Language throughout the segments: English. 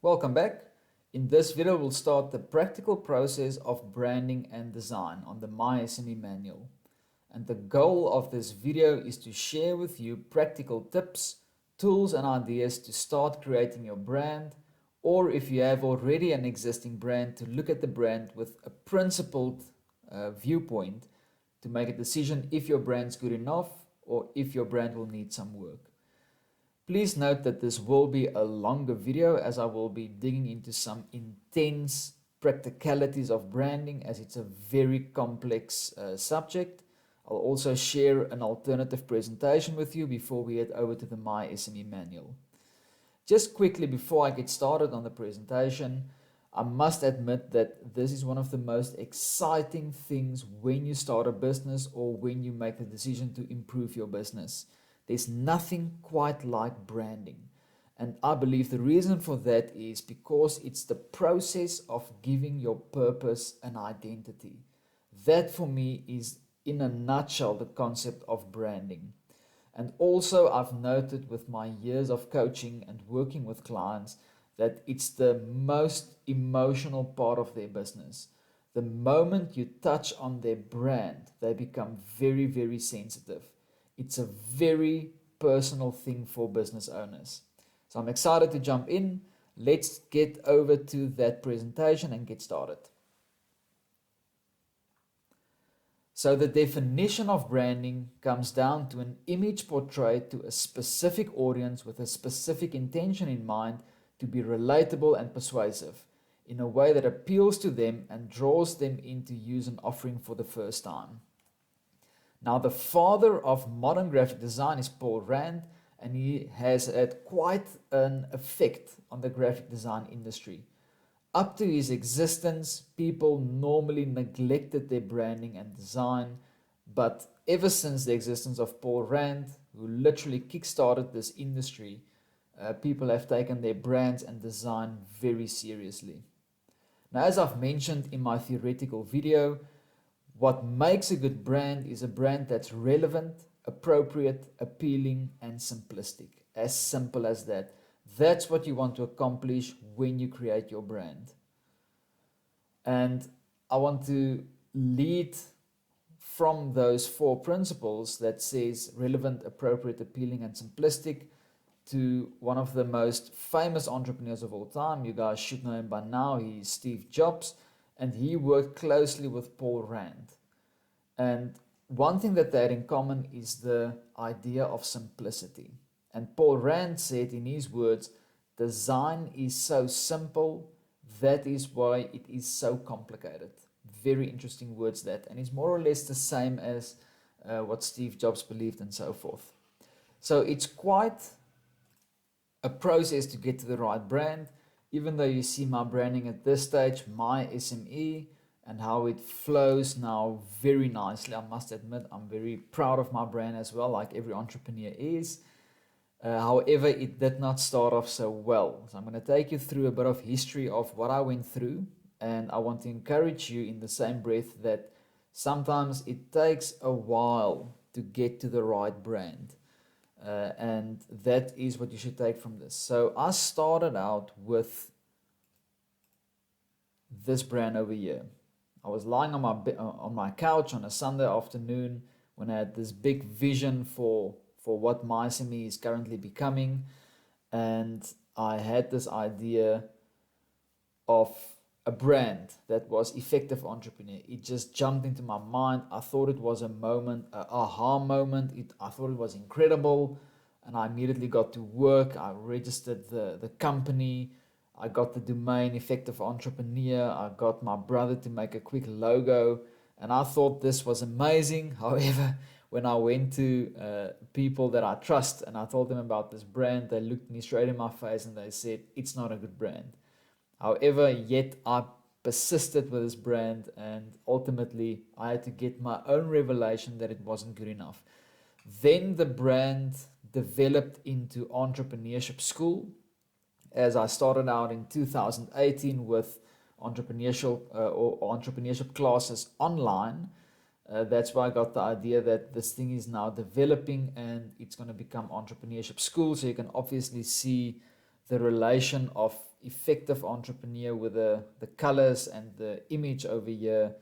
Welcome back. In this video, we'll start the practical process of branding and design on the My SME Manual. And the goal of this video is to share with you practical tips, tools and ideas to start creating your brand, or if you have already an existing brand, to look at the brand with a principled viewpoint to make a decision if your brand's good enough or if your brand will need some work. Please note that this will be a longer video as I will be digging into some intense practicalities of branding as it's a very complex subject. I'll also share an alternative presentation with you before we head over to the My SME Manual. Just quickly before I get started on the presentation, I must admit that this is one of the most exciting things when you start a business or when you make the decision to improve your business. There's nothing quite like branding. And I believe the reason for that is because it's the process of giving your purpose an identity. That for me is, in a nutshell, the concept of branding. And also I've noted with my years of coaching and working with clients that it's the most emotional part of their business. The moment you touch on their brand, they become very, very sensitive. It's a very personal thing for business owners. So I'm excited to jump in. Let's get over to that presentation and get started. So the definition of branding comes down to an image portrayed to a specific audience with a specific intention in mind to be relatable and persuasive in a way that appeals to them and draws them in to use an offering for the first time. Now, the father of modern graphic design is Paul Rand, and he has had quite an effect on the graphic design industry. Up to his existence, people normally neglected their branding and design, but ever since the existence of Paul Rand, who literally kickstarted this industry, people have taken their brands and design very seriously. Now, as I've mentioned in my theoretical video, what makes a good brand is a brand that's relevant, appropriate, appealing, and simplistic. As simple as that. That's what you want to accomplish when you create your brand. And I want to lead from those four principles that says relevant, appropriate, appealing, and simplistic to one of the most famous entrepreneurs of all time. You guys should know him by now. He's Steve Jobs. And he worked closely with Paul Rand. And one thing that they had in common is the idea of simplicity. And Paul Rand said in his words, design is so simple, that is why it is so complicated. Very interesting words that. And it's more or less the same as what Steve Jobs believed and so forth. So it's quite a process to get to the right brand. Even though you see my branding at this stage, My SME, and how it flows now very nicely. I must admit, I'm very proud of my brand as well, like every entrepreneur is. However, it did not start off so well. So I'm going to take you through a bit of history of what I went through, and I want to encourage you in the same breath that sometimes it takes a while to get to the right brand. And that is what you should take from this. So I started out with this brand over here. I was lying on my couch on a Sunday afternoon when I had this big vision for what My SME is currently becoming, and I had this idea of a brand that was effective entrepreneur. It just jumped into my mind. I thought it was a moment, an aha moment. I thought it was incredible, and I immediately got to work. I registered the company. I got the domain Effective Entrepreneur. I got my brother to make a quick logo, and I thought this was amazing. However, when I went to people that I trust and I told them about this brand, they looked me straight in my face and they said, it's not a good brand. However, yet I persisted with this brand, and ultimately I had to get my own revelation that it wasn't good enough. Then the brand developed into Entrepreneurship School, as I started out in 2018 with entrepreneurship classes online. That's why I got the idea that this thing is now developing and it's going to become Entrepreneurship School. So you can obviously see the relation of effective entrepreneur with the colors and the image over here,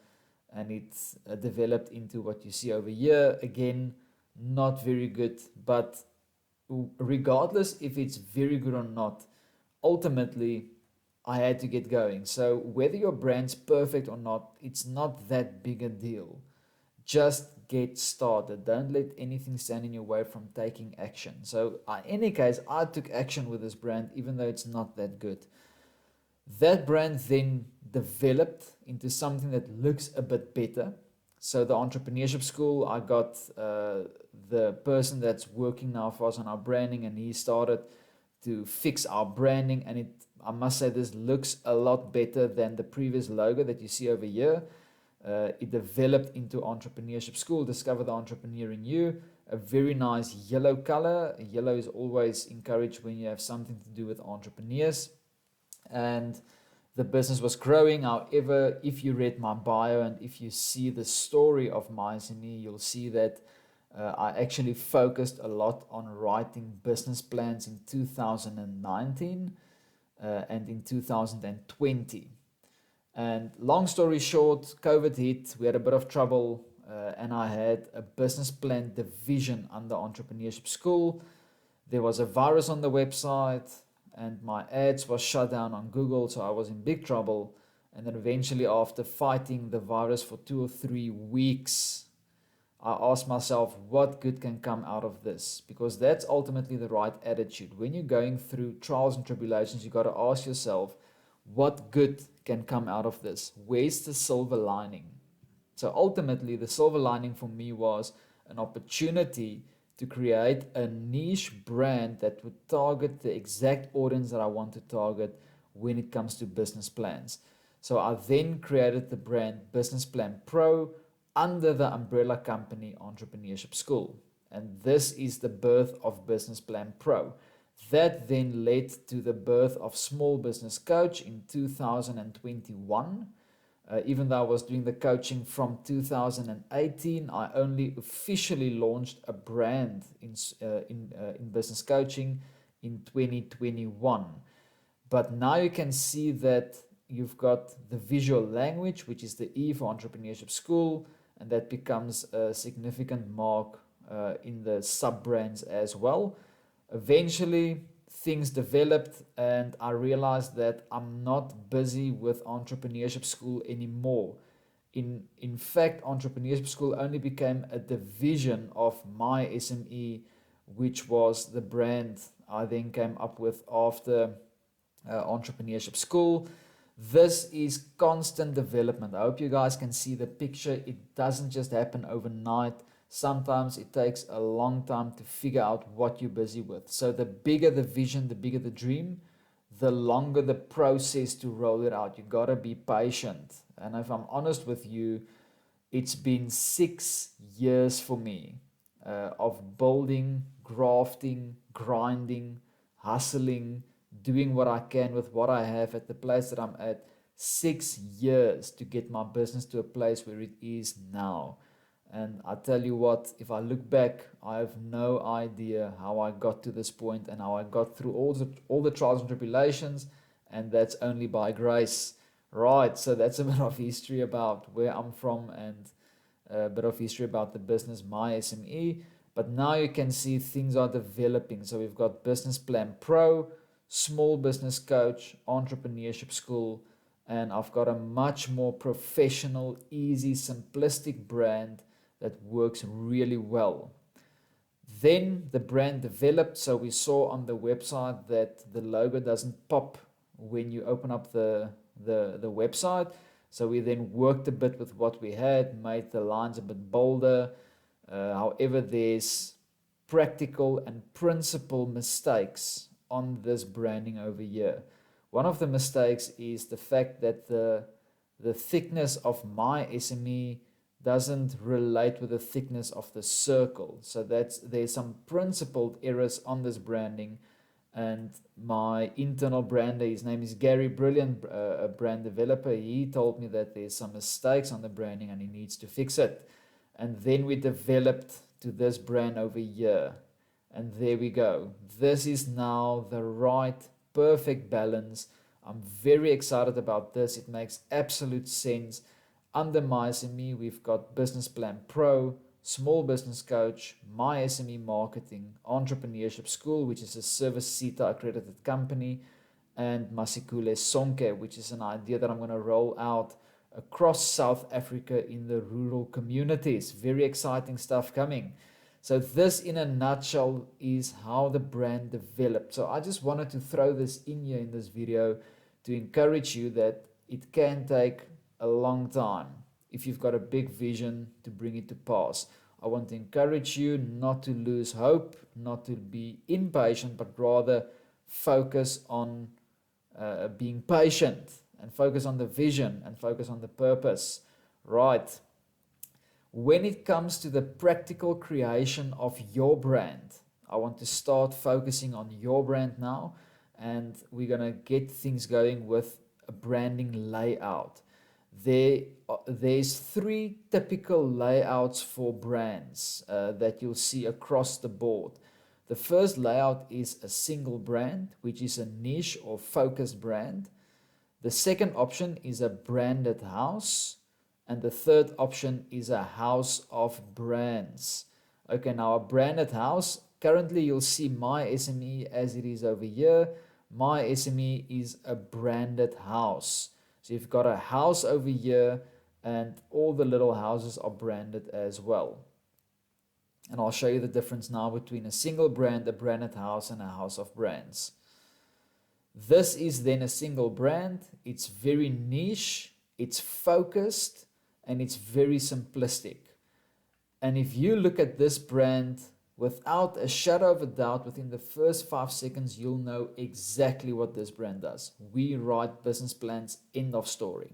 and it's developed into what you see over here. Again, not very good, but regardless if it's very good or not, ultimately I had to get going. So whether your brand's perfect or not, it's not that big a deal. Just get started. Don't let anything stand in your way from taking action. So in any case, I took action with this brand, even though it's not that good. That brand then developed into something that looks a bit better. So the entrepreneurship school, I got the person that's working now for us on our branding, and he started to fix our branding, and I must say this looks a lot better than the previous logo that you see over here. It developed into Entrepreneurship School, Discover the Entrepreneur in You, a very nice yellow color. Yellow is always encouraged when you have something to do with entrepreneurs. And the business was growing. However, if you read my bio and if you see the story of My SME, you'll see that I actually focused a lot on writing business plans in 2019 and in 2020. And long story short, COVID hit, we had a bit of trouble, and I had a business plan division under Entrepreneurship School. There was a virus on the website, and my ads was shut down on Google, so I was in big trouble. And then eventually, after fighting the virus for 2 or 3 weeks, I asked myself, what good can come out of this? Because that's ultimately the right attitude. When you're going through trials and tribulations, you got to ask yourself, what good can come out of this? Where's the silver lining? So ultimately, the silver lining for me was an opportunity to create a niche brand that would target the exact audience that I want to target when it comes to business plans. So I then created the brand Business Plan Pro under the umbrella company Entrepreneurship School. And this is the birth of Business Plan Pro. That then led to the birth of Small Business Coach in 2021. Even though I was doing the coaching from 2018, I only officially launched a brand in business coaching in 2021. But now you can see that you've got the visual language, which is the E for Entrepreneurship School, and that becomes a significant mark in the sub-brands as well. Eventually, things developed, and I realized that I'm not busy with Entrepreneurship School anymore. In fact, Entrepreneurship School only became a division of My SME, which was the brand I then came up with after Entrepreneurship School. This is constant development. I hope you guys can see the picture. It doesn't just happen overnight. Sometimes it takes a long time to figure out what you're busy with. So the bigger the vision, the bigger the dream, the longer the process to roll it out. You gotta be patient. And if I'm honest with you, it's been 6 years for me of building, grafting, grinding, hustling, doing what I can with what I have at the place that I'm at. 6 years to get my business to a place where it is now. And I tell you what, if I look back, I have no idea how I got to this point and how I got through all the trials and tribulations, and that's only by grace. Right, so that's a bit of history about where I'm from and a bit of history about the business My SME. But now you can see things are developing. So we've got Business Plan Pro, Small Business Coach, Entrepreneurship School, and I've got a much more professional, easy, simplistic brand that works really well. Then the brand developed, so we saw on the website that the logo doesn't pop when you open up the website. So we then worked a bit with what we had, made the lines a bit bolder. However, there's practical and principle mistakes on this branding over here. One of the mistakes is the fact that the thickness of My SME doesn't relate with the thickness of the circle. So there's some principled errors on this branding. And my internal brander, his name is Gary, brilliant a brand developer, he told me that there's some mistakes on the branding and he needs to fix it. And then we developed to this brand over here. And there we go. This is now the right perfect balance. I'm very excited about this. It makes absolute sense. Under My SME, we've got Business Plan Pro, Small Business Coach, My SME Marketing, Entrepreneurship School, which is a Service CETA accredited company, and Masikule Sonke, which is an idea that I'm going to roll out across South Africa in the rural communities. Very exciting stuff coming. So this in a nutshell is how the brand developed. So I just wanted to throw this in here in this video to encourage you that it can take a long time if you've got a big vision to bring it to pass. I want to encourage you not to lose hope, not to be impatient, but rather focus on being patient and focus on the vision and focus on the purpose. Right. When it comes to the practical creation of your brand, I want to start focusing on your brand now, and we're going to get things going with a branding layout. There's 3 typical layouts for brands that you'll see across the board. The first layout is a single brand, which is a niche or focused brand. The second option is a branded house. And the third option is a house of brands. Okay, now a branded house, currently you'll see My SME as it is over here. My SME is a branded house. So you've got a house over here and all the little houses are branded as well. And I'll show you the difference now between a single brand, a branded house, and a house of brands. This is then a single brand. It's very niche, it's focused, and it's very simplistic. And if you look at this brand, without a shadow of a doubt, within the first 5 seconds, you'll know exactly what this brand does. We write business plans, end of story.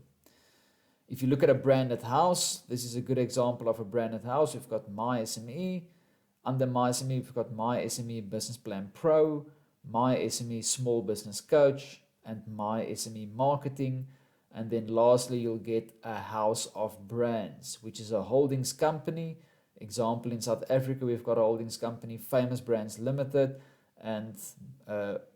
If you look at a branded house, this is a good example of a branded house. We've got My SME. Under My SME, we've got My SME Business Plan Pro, My SME Small Business Coach, and My SME Marketing. And then lastly, you'll get a house of brands, which is a holdings company. Example, in South Africa, we've got a holdings company, Famous Brands Limited. And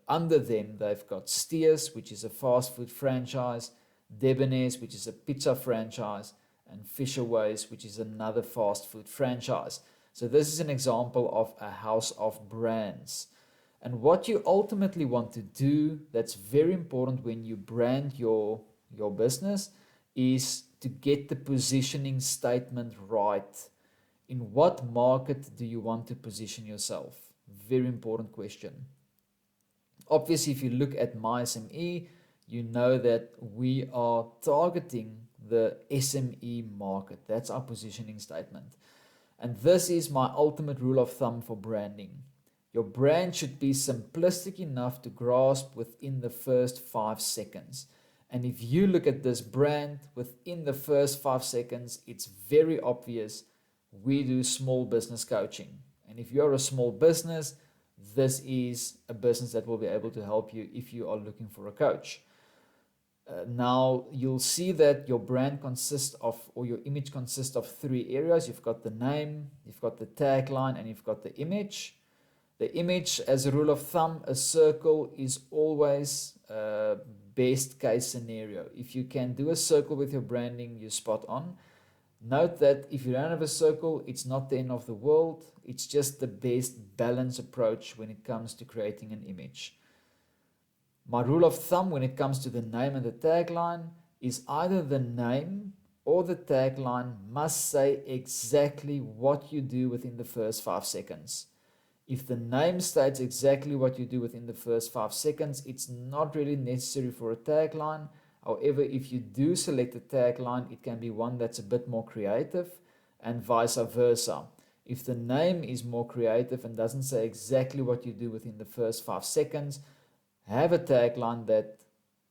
under them, they've got Steers, which is a fast food franchise, Debonair's, which is a pizza franchise, and Fisherways, which is another fast food franchise. So this is an example of a house of brands. And what you ultimately want to do, that's very important when you brand your business, is to get the positioning statement right. In what market do you want to position yourself? Very important question. Obviously, if you look at My SME, you know that we are targeting the SME market. That's our positioning statement. And this is my ultimate rule of thumb for branding. Your brand should be simplistic enough to grasp within the first 5 seconds. And if you look at this brand within the first 5 seconds, it's very obvious we do small business coaching. And if you're a small business, this is a business that will be able to help you if you are looking for a coach. Now, you'll see that your brand consists of, or your image consists of 3 areas. You've got the name, you've got the tagline, and you've got the image. The image, as a rule of thumb, a circle is always best case scenario. If you can do a circle with your branding, you're spot on. Note that if you don't have a circle, it's not the end of the world. It's just the best balance approach when it comes to creating an image. My rule of thumb when it comes to the name and the tagline is either the name or the tagline must say exactly what you do within the first 5 seconds. If the name states exactly what you do within the first 5 seconds, it's not really necessary for a tagline. However, if you do select a tagline, it can be one that's a bit more creative, and vice versa. If the name is more creative and doesn't say exactly what you do within the first 5 seconds, have a tagline that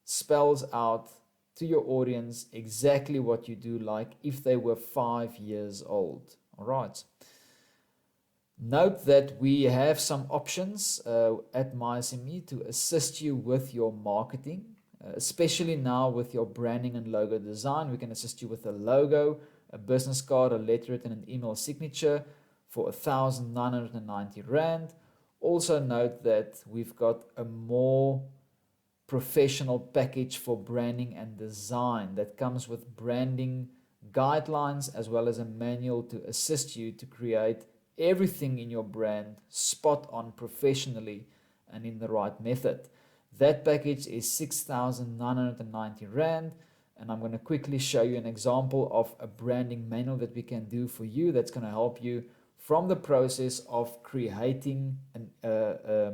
spells out to your audience exactly what you do, like if they were 5 years old. All right. Note that we have some options at My SME to assist you with your marketing, especially now with your branding and logo design. We can assist you with a logo, a business card, a letterhead, and an email signature for 1,990 Rand. Also note that we've got a more professional package for branding and design that comes with branding guidelines as well as a manual to assist you to create everything in your brand spot on professionally and in the right method. That package is 6,990 Rand, and I'm going to quickly show you an example of a branding manual that we can do for you that's going to help you from the process of creating a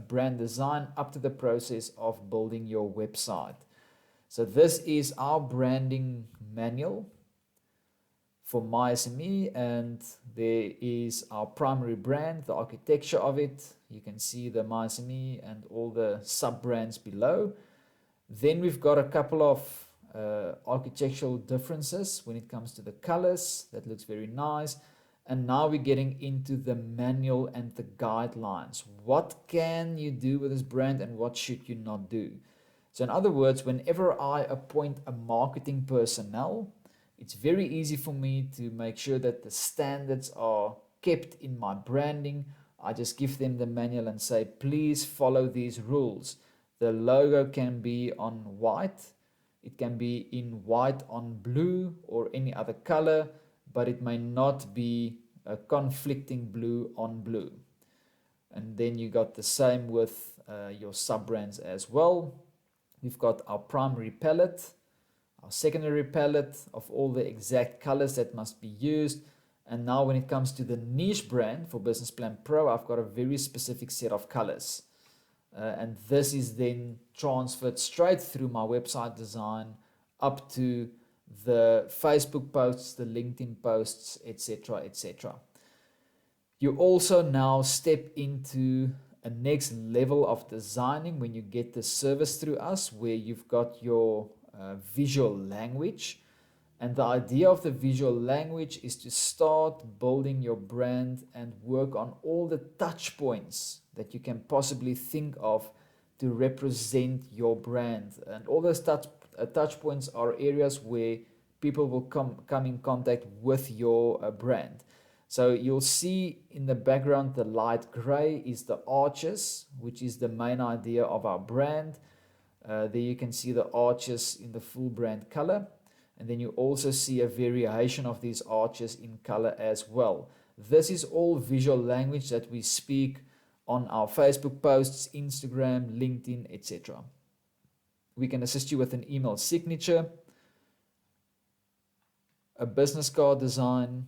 brand design up to the process of building your website. So this is our branding manual for My SME, and there is our primary brand, the architecture of it. You can see the My SME and all the sub-brands below. Then we've got a couple of architectural differences when it comes to the colors. That looks very nice. And now we're getting into the manual and the guidelines. What can you do with this brand and what should you not do? So in other words, whenever I appoint a marketing personnel, it's very easy for me to make sure that the standards are kept in my branding. I just give them the manual and say, please follow these rules. The logo can be on white. It can be in white on blue or any other color, but it may not be a conflicting blue on blue. And then you got the same with your sub-brands as well. We've got our primary palette, our secondary palette of all the exact colors that must be used. And now when it comes to the niche brand for Business Plan Pro, I've got a very specific set of colors. And this is then transferred straight through my website design up to the Facebook posts, the LinkedIn posts, etc., etc. You also now step into a next level of designing when you get the service through us, where you've got your visual language. And the idea of the visual language is to start building your brand and work on all the touch points that you can possibly think of to represent your brand. And all those touch points are areas where people will come in contact with your brand. So you'll see in the background, the light gray is the arches, which is the main idea of our brand. There you can see the arches in the full brand color. And then you also see a variation of these arches in color as well. This is all visual language that we speak on our Facebook posts, Instagram, LinkedIn, etc. We can assist you with an email signature, a business card design,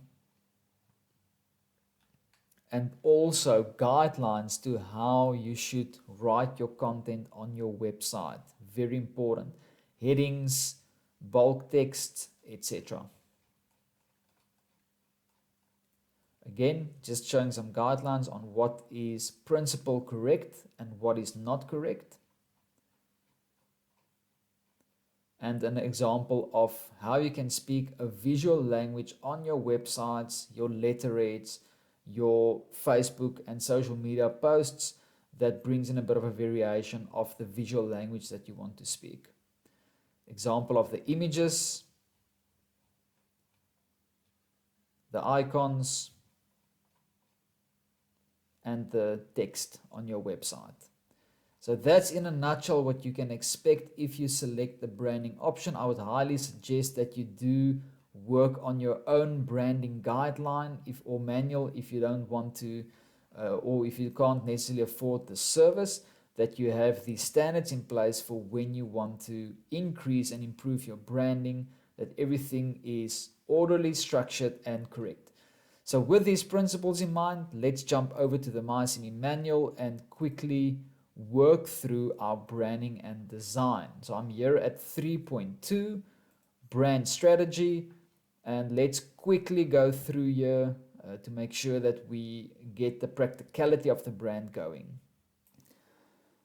and also guidelines to how you should write your content on your website. Very important. Headings, bulk text, etc. Again, just showing some guidelines on what is principle correct and what is not correct. And an example of how you can speak a visual language on your websites, your letterheads, your Facebook and social media posts that brings in a bit of a variation of the visual language that you want to speak. Example of the images, the icons, and the text on your website. So that's in a nutshell what you can expect if you select the branding option. I would highly suggest that you do work on your own branding guideline or manual if you don't want to or if you can't necessarily afford the service, that you have the standards in place for when you want to increase and improve your branding, that everything is orderly, structured, and correct. So with these principles in mind, let's jump over to the My SME manual and quickly work through our branding and design. So I'm here at 3.2, brand strategy, and let's quickly go through here to make sure that we get the practicality of the brand going.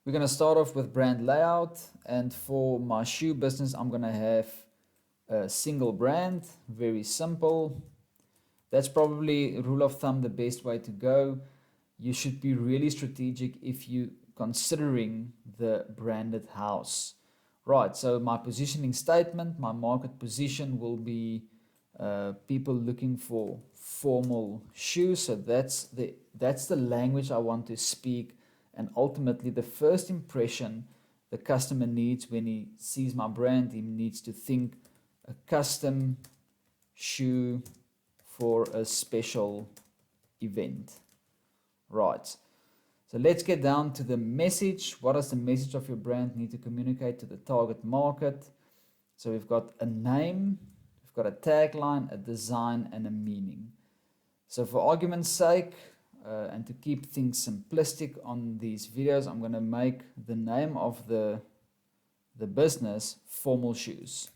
We're going to start off with brand layout, and for my shoe business, I'm going to have a single brand, very simple. That's probably, rule of thumb, the best way to go. You should be really strategic if you considering the branded house. Right, so my positioning statement, my market position will be people looking for formal shoes. So that's the language I want to speak, and ultimately the first impression the customer needs when he sees my brand. He needs to think a custom shoe for a special event. Right. So let's get down to the message. What does the message of your brand need to communicate to the target market? So we've got a name, we've got a tagline, a design, and a meaning. So for argument's sake, and to keep things simplistic on these videos, I'm going to make the name of the business Formal Shoes.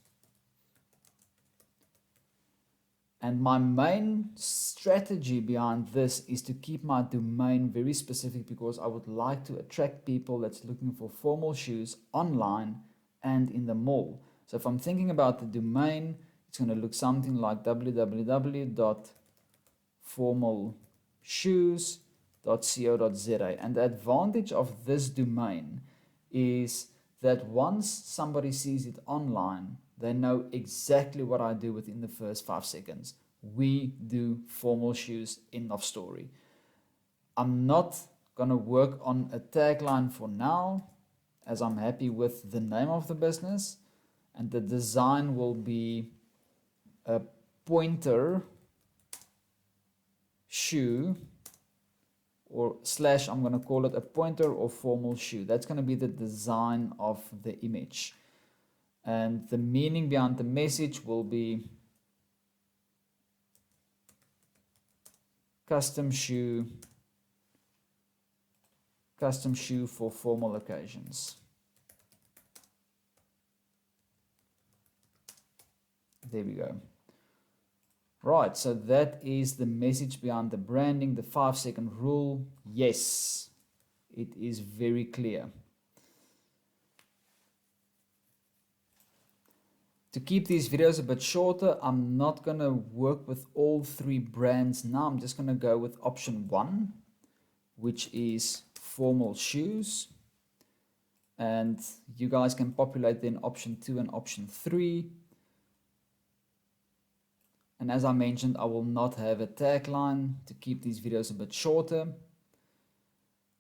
And my main strategy behind this is to keep my domain very specific, because I would like to attract people that's looking for formal shoes online and in the mall. So if I'm thinking about the domain, it's going to look something like www.formalshoes.co.za. And the advantage of this domain is that once somebody sees it online, they know exactly what I do within the first 5 seconds. We do formal shoes, end of story. I'm not going to work on a tagline for now, as I'm happy with the name of the business. And the design will be a pointer shoe, or slash, I'm going to call it a pointer or formal shoe. That's going to be the design of the image. And the meaning behind the message will be custom shoe for formal occasions. There we go. Right, so that is the message behind the branding, the 5-second rule. Yes, it is very clear. To keep these videos a bit shorter, I'm not going to work with all 3 brands now. I'm just going to go with option 1, which is formal shoes. And you guys can populate then option 2 and option 3. And as I mentioned, I will not have a tagline to keep these videos a bit shorter.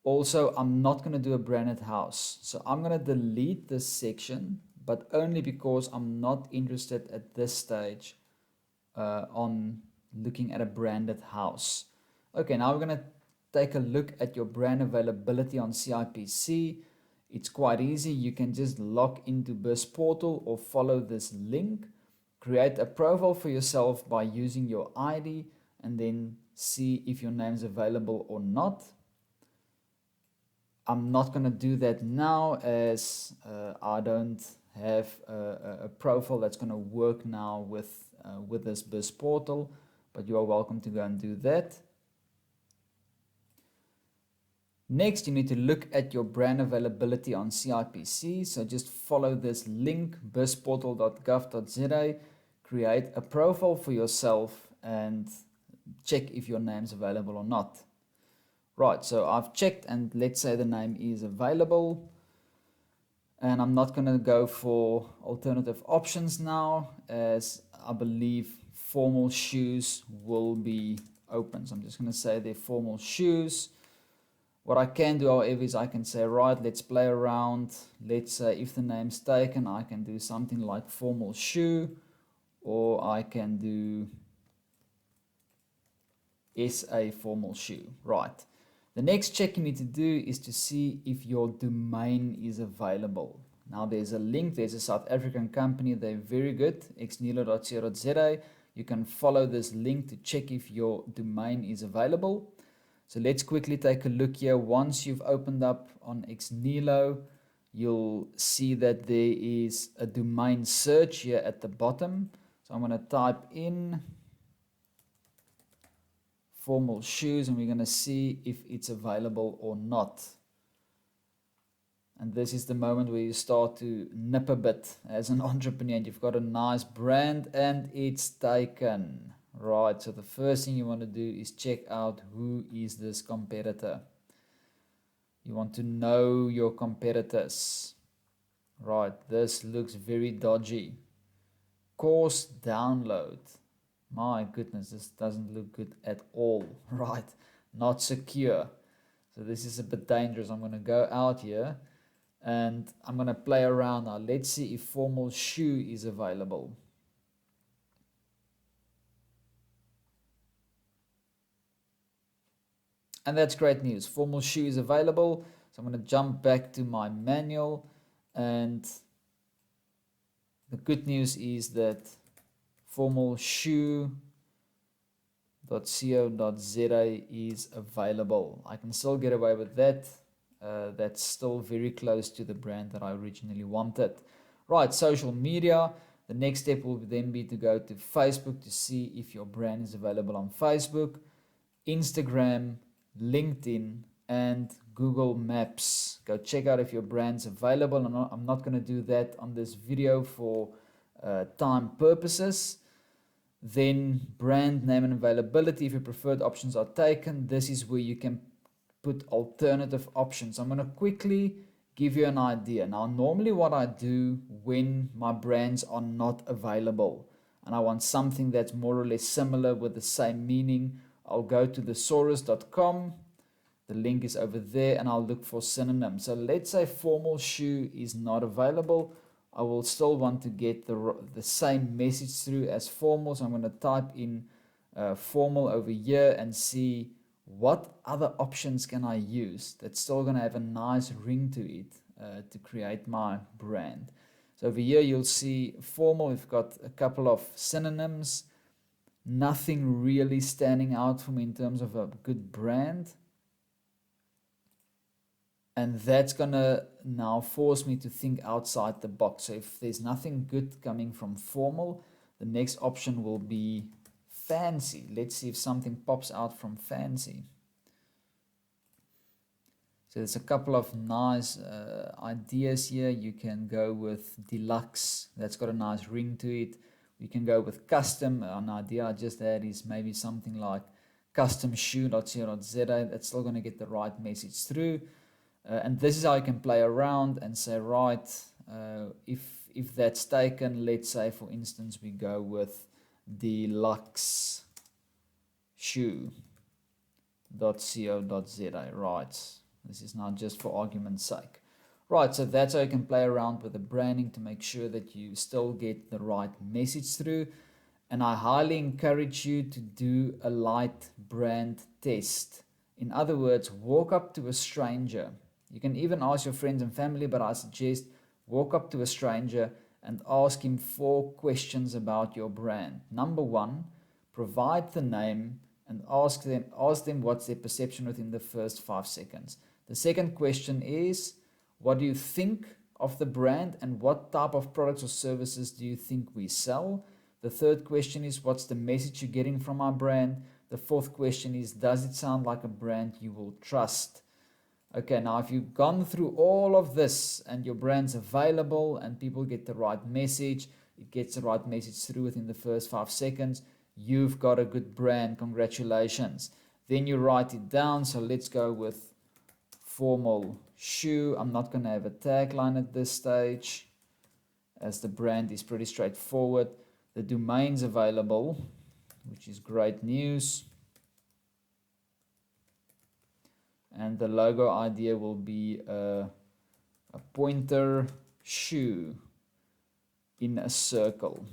Also, I'm not going to do a branded house. So I'm going to delete this section, but only because I'm not interested at this stage on looking at a branded house. Okay, now we're going to take a look at your brand availability on CIPC. It's quite easy. You can just log into Biz Portal or follow this link. Create a profile for yourself by using your ID and then see if your name's available or not. I'm not going to do that now, as I don't have a profile that's going to work now with this Biz Portal, but you are welcome to go and do that. Next, you need to look at your brand availability on CIPC. So just follow this link, bizportal.gov.za, create a profile for yourself and check if your name's available or not. Right, so I've checked and let's say the name is available. And I'm not going to go for alternative options now, as I believe formal shoes will be open. So I'm just going to say they're formal shoes. What I can do, however, is I can say, right, let's play around. Let's say if the name's taken, I can do something like formal shoe, or I can do SA formal shoe. Right. The next check you need to do is to see if your domain is available. Now there's a link, there's a South African company, they're very good, xnilo.co.za. You can follow this link to check if your domain is available. So let's quickly take a look here. Once you've opened up on Xnilo, you'll see that there is a domain search here at the bottom. So I'm going to type in formal shoes and we're going to see if it's available or not. And this is the moment where you start to nip a bit as an entrepreneur and you've got a nice brand and it's taken. Right, so the first thing you want to do is check out who is this competitor. You want to know your competitors. Right, this looks very dodgy. Course download. My goodness, this doesn't look good at all. Right, not secure. So this is a bit dangerous. I'm going to go out here And I'm going to play around now. Let's see if formal shoe is available. And that's great news. Formal shoe is available. So I'm going to jump back to my manual, and the good news is that formal shoe.co.za is available. I can still get away with that. That's still very close to the brand that I originally wanted. Right, social media. The next step will then be to go to Facebook to see if your brand is available on Facebook, Instagram, LinkedIn, and Google Maps. Go check out if your brand's available. I'm not going to do that on this video for time purposes. Then brand name and availability. If your preferred options are taken, this is where you can put alternative options. I'm going to quickly give you an idea. Now, normally what I do when my brands are not available and I want something that's more or less similar with the same meaning, I'll go to thesaurus.com. The link is over there, and I'll look for synonyms. So let's say formal shoe is not available. I will still want to get the same message through as formal. So I'm going to type in formal over here and see what other options can I use that's still going to have a nice ring to it to create my brand. So over here you'll see formal. We've got a couple of synonyms. Nothing really standing out for me in terms of a good brand. And that's going to now force me to think outside the box. So if there's nothing good coming from formal, the next option will be fancy. Let's see if something pops out from fancy. So there's a couple of nice ideas here. You can go with deluxe. That's got a nice ring to it. You can go with custom. An idea I just had is maybe something like customshoe.co.za. That's still going to get the right message through. And this is how you can play around and say, right, if that's taken, let's say, for instance, we go with deluxe shoe.co.za. Right. This is not just for argument's sake. Right, so that's how you can play around with the branding to make sure that you still get the right message through. And I highly encourage you to do a light brand test. In other words, walk up to a stranger. You can even ask your friends and family, but I suggest walk up to a stranger and ask him 4 questions about your brand. Number 1, provide the name and ask them what's their perception within the first 5 seconds. The second question is, what do you think of the brand and what type of products or services do you think we sell? The third question is, what's the message you're getting from our brand? The fourth question is, does it sound like a brand you will trust? Okay, now if you've gone through all of this and your brand's available and people get the right message, it gets the right message through within the first 5 seconds, you've got a good brand. Congratulations. Then you write it down. So let's go with formal shoe. I'm not going to have a tagline at this stage as the brand is pretty straightforward. The domain's available, which is great news. And the logo idea will be a pointer shoe in a circle.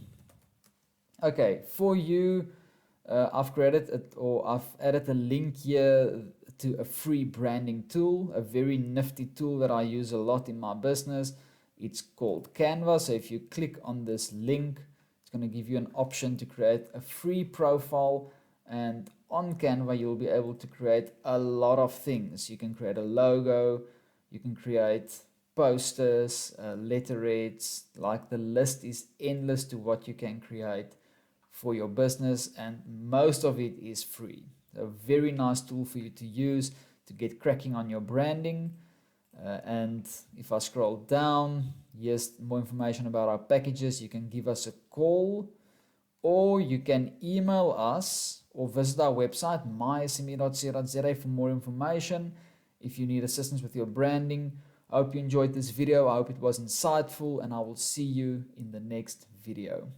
Okay, for you, I've created it, or I've added a link here to a free branding tool, a very nifty tool that I use a lot in my business. It's called Canva. So if you click on this link, it's going to give you an option to create a free profile, and on Canva you'll be able to create a lot of things. You can create a logo, you can create posters, letterheads. Like, the list is endless to what you can create for your business, and most of it is free. A very nice tool for you to use to get cracking on your branding. And if I scroll down, here's more information about our packages. You can give us a call, or you can email us or visit our website, mysme.co.za, for more information if you need assistance with your branding. I hope you enjoyed this video. I hope it was insightful, and I will see you in the next video.